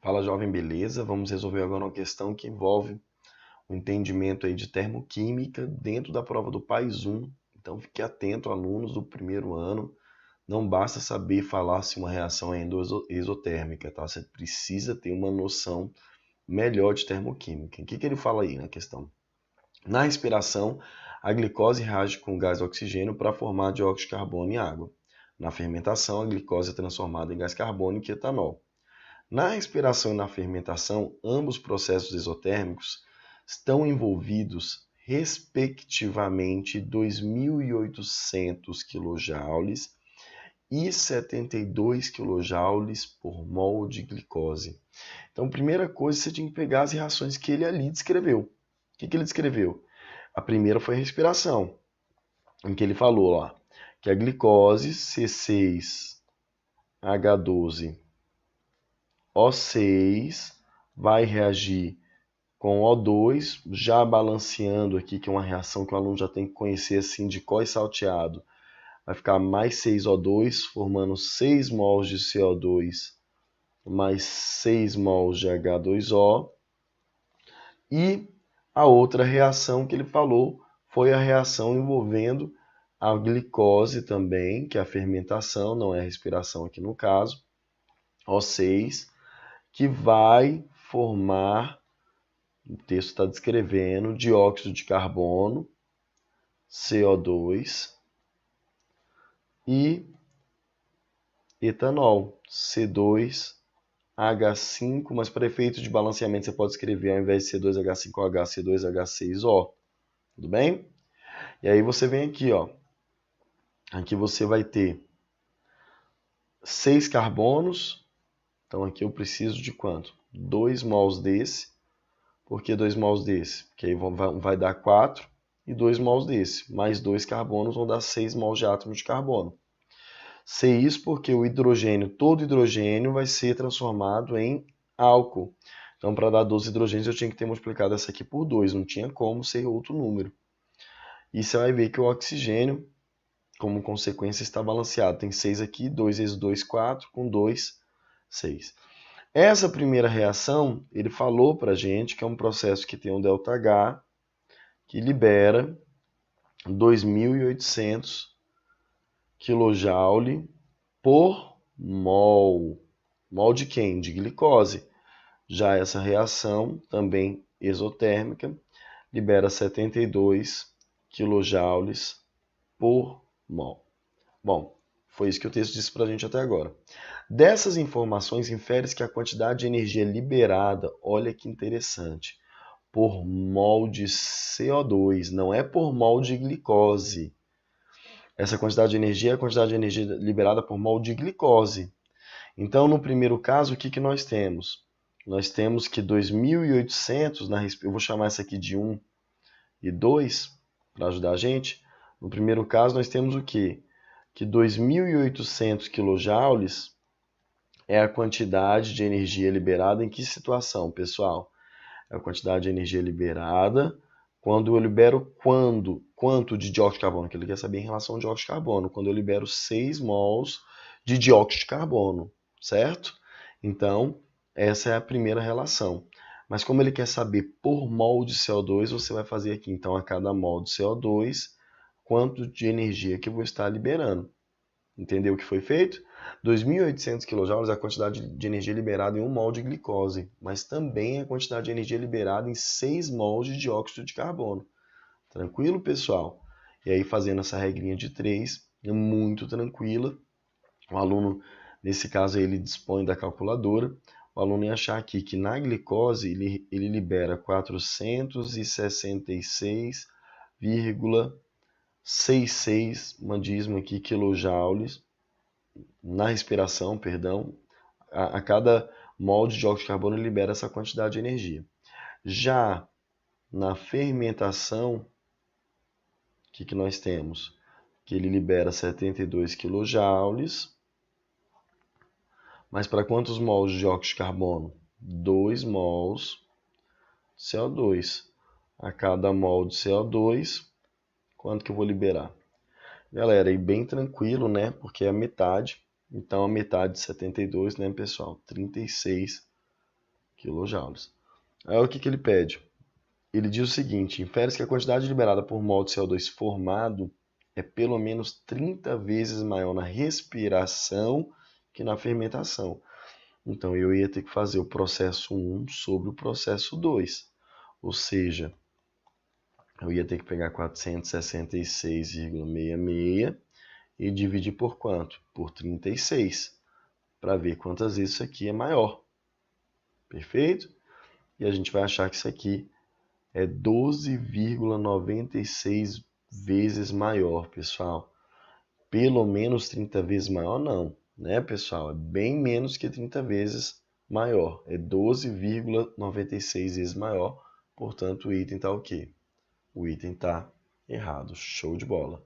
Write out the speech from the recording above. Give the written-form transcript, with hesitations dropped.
Fala, jovem, beleza? Vamos resolver agora uma questão que envolve o entendimento aí de termoquímica dentro da prova do PAIS 1. Então fique atento, alunos do primeiro ano. Não basta saber falar se uma reação é exotérmica, tá? Você precisa ter uma noção melhor de termoquímica. O que ele fala aí na questão? Na respiração, a glicose reage com o gás oxigênio para formar dióxido de carbono e água. Na fermentação, a glicose é transformada em gás carbônico e etanol. Na respiração e na fermentação, ambos processos exotérmicos estão envolvidos, respectivamente, 2.800 kJ e 72 kJ por mol de glicose. Então, primeira coisa, você tinha que pegar as reações que ele ali descreveu. O que ele descreveu? A primeira foi a respiração, em que ele falou lá, que a glicose C6H12 O6 vai reagir com O2, já balanceando aqui, que é uma reação que o aluno já tem que conhecer assim de có e salteado. Vai ficar mais 6O2, formando 6 mols de CO2 mais 6 mols de H2O. E a outra reação que ele falou foi a reação envolvendo a glicose também, que é a fermentação, não é a respiração aqui no caso, O6, que vai formar, o texto está descrevendo, dióxido de carbono, CO2 e etanol, C2H5, mas para efeito de balanceamento você pode escrever ao invés de C2H5OH, C2H6O, tudo bem? E aí você vem aqui, ó, aqui você vai ter 6 carbonos, então aqui eu preciso de quanto? 2 mols desse. Por que 2 mols desse? Porque aí vai dar 4 e 2 mols desse. Mais 2 carbonos vão dar 6 mols de átomo de carbono. Sei isso porque o hidrogênio, todo hidrogênio vai ser transformado em álcool. Então, para dar 12 hidrogênios, eu tinha que ter multiplicado essa aqui por 2. Não tinha como ser outro número. E você vai ver que o oxigênio, como consequência, está balanceado. Tem 6 aqui, 2 vezes 2, 4, com 2, 6. Essa primeira reação, ele falou para a gente que é um processo que tem um ΔH, que libera 2.800 kJ por mol. Mol de quem? De glicose. Já essa reação, também exotérmica, libera 72 kJ por mol. Bom, foi isso que o texto disse para a gente até agora. Dessas informações, infere-se que a quantidade de energia liberada, olha que interessante, por mol de CO2, não é por mol de glicose. Essa quantidade de energia é a quantidade de energia liberada por mol de glicose. Então, no primeiro caso, o que nós temos? Nós temos que 2.800, eu vou chamar essa aqui de 1 e 2, para ajudar a gente. No primeiro caso, nós temos o quê? Que 2.800 kJ é a quantidade de energia liberada em que situação, pessoal? É a quantidade de energia liberada quando eu libero quanto de dióxido de carbono, que ele quer saber em relação ao dióxido de carbono, quando eu libero 6 mols de dióxido de carbono, certo? Então, essa é a primeira relação. Mas como ele quer saber por mol de CO2, você vai fazer aqui, então, a cada mol de CO2, quanto de energia que eu vou estar liberando. Entendeu o que foi feito? 2.800 kJ é a quantidade de energia liberada em 1 mol de glicose, mas também é a quantidade de energia liberada em 6 mols de dióxido de carbono. Tranquilo, pessoal? E aí, fazendo essa regrinha de 3, é muito tranquila. O aluno, nesse caso, ele dispõe da calculadora. O aluno ia achar aqui que na glicose ele libera 466,66 mandismo aqui, quilojoules na respiração, perdão, a cada mol de dióxido de carbono libera essa quantidade de energia. Já na fermentação, o que nós temos? Que ele libera 72 kJ, mas para quantos mols de dióxido de carbono? 2 mols de CO2. A cada mol de CO2, quanto que eu vou liberar? Galera, e bem tranquilo, né? Porque é a metade. Então, a metade de 72, né, pessoal? 36 quilojoules. Aí o que ele pede? Ele diz o seguinte: infere-se que a quantidade liberada por mol de CO2 formado é pelo menos 30 vezes maior na respiração que na fermentação. Então eu ia ter que fazer o processo 1 sobre o processo 2. Ou seja, eu ia ter que pegar 466,66 e dividir por quanto? Por 36, para ver quantas vezes isso aqui é maior. Perfeito? E a gente vai achar que isso aqui é 12,96 vezes maior, pessoal. Pelo menos 30 vezes maior, não, né, pessoal? É bem menos que 30 vezes maior. É 12,96 vezes maior. Portanto, o item está o quê? O item está errado. Show de bola.